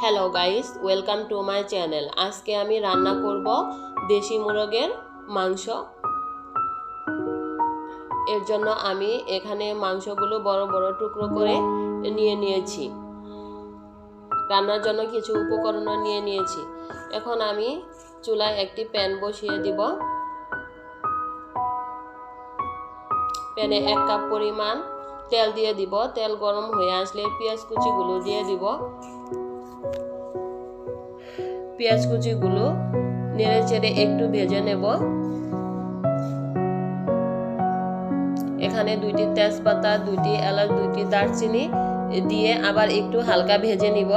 Hello guys, welcome to my channel. আজকে আমি রান্না করব দেশি মুরগের মাংস। এর জন্য আমি এখানে মাংসগুলো বড় বড় টুকরো করে নিয়েছি। রান্নার জন্য কিছু উপকরণ নিয়েছি। এখন আমি চুলায় একটি প্যান বসিয়ে দিব। প্যানে 1 কাপ পরিমাণ তেল দিয়ে দিব। তেল গরম হয়ে আসলে পেঁয়াজ কুচিগুলো দিয়ে দিব। পেঁয়াজ কুচিগুলো নেড়ে চেড়ে একটু ভেজে নেব। এখানে 2টি তেজপাতা, 2টি এলাচ, 2টি দারচিনি দিয়ে আবার একটু হালকা ভেজে নিব।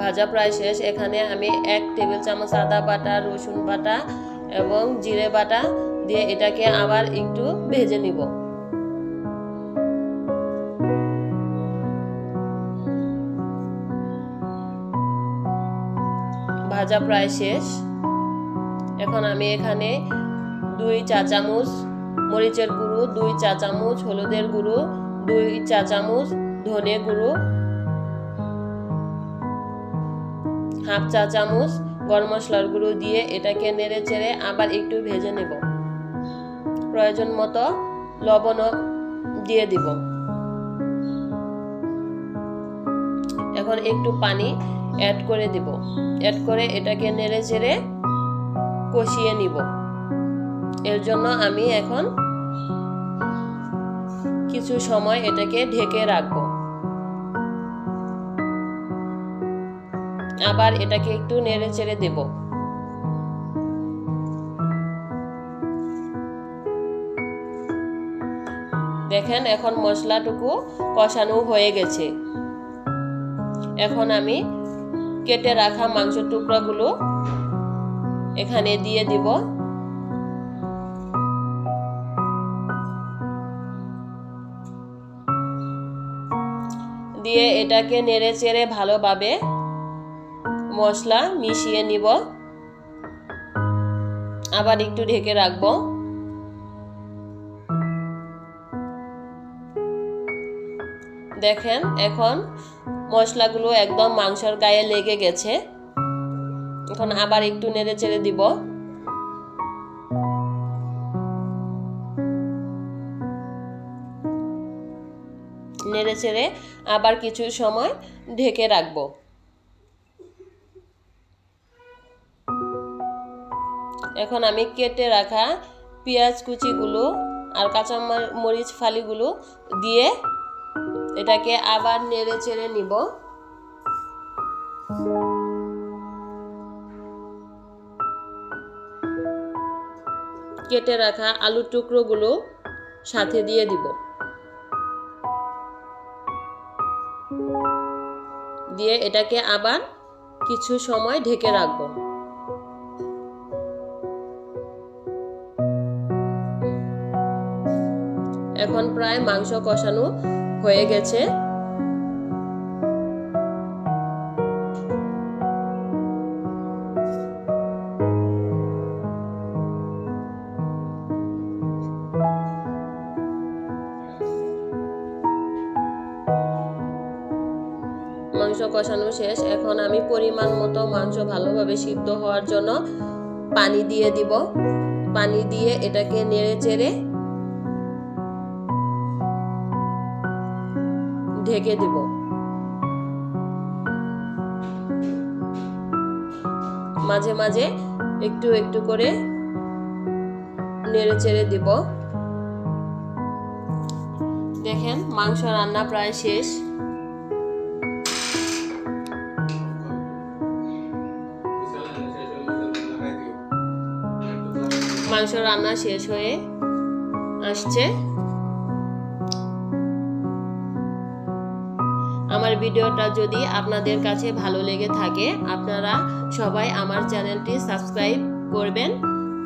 ভাজা প্রায় শেষ। এখানে আমি 1 টেবিল চামচ আদা বাটা, রসুন বাটা এবং জিরে বাটা দিয়ে এটাকে আবার একটু ভেজে নিব। ভাজা প্রায় শেষ। এখন আমি এখানে 2 চা চামচ মরিচের গুঁড়ো, 2 চা চামচ হলুদের গুঁড়ো, 2 চা চামচ ধনে গুঁড়ো, হাফ চা চামচ গরম মশলার গুঁড়ো দিয়ে এটাকে নেড়ে চেড়ে আবার একটু ভেজে নেব। প্রয়োজন মতো লবণ দিয়ে দিব। এখন একটু পানি অ্যাড করে দিব। অ্যাড করে এটাকে নেড়ে চেড়ে কষিয়ে নিব। এর জন্য আমি এখন কিছু সময় এটাকে ঢেকে রাখব। আবার এটাকে একটু নেড়ে চেড়ে দেব। দেখেন এখন মশলাটুকু কষানো হয়ে গেছে। এখন আমি কেটে রাখা মাংসের টুকরাগুলো এখানে দিয়ে দিব। দিয়ে এটাকে নেড়ে চেড়ে ভালোভাবে মশলা মিশিয়ে নিব। আবার একটু ঢেকে রাখব। দেখেন এখন মশলাগুলো একদম মাংসের গায়ে লেগে গেছে। এখন আবার একটু নেড়ে চেড়ে দিব। নেড়ে চেড়ে আবার কিছু সময় ঢেকে রাখব। এখন আমি কেটে রাখা পেঁয়াজ কুচিগুলো আর কাঁচা মরিচ ফালিগুলো দিয়ে এটাকে আবার নেড়ে চেড়ে নিব। কেটে রাখা আলুর টুকরোগুলো সাথে দিয়ে দিব। দিয়ে এটাকে আবার কিছু সময় ঢেকে রাখব। এখন প্রায় মাংস কষানো হয়ে গেছে। মাংস কষানো শেষ। এখন আমি পরিমাণ মতো মাংস ভালোভাবে সিদ্ধ হওয়ার জন্য পানি দিয়ে দিব। পানি দিয়ে এটাকে নেড়ে চেড়ে ঢেকে দিব। মাঝে মাঝে একটু একটু করে নেড়ে চেড়ে দিব। দেখেন মাংস রান্না প্রায় শেষ। মাংস রান্না শেষ হয়ে আসছে। আমার ভিডিওটা যদি আপনাদের কাছে ভালো লেগে থাকে আপনারা সবাই আমার চ্যানেলটি সাবস্ক্রাইব করবেন।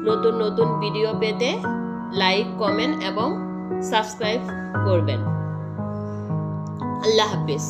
নতুন নতুন ভিডিও পেতে লাইক, কমেন্ট এবং সাবস্ক্রাইব করবেন। আল্লাহ হাফেজ।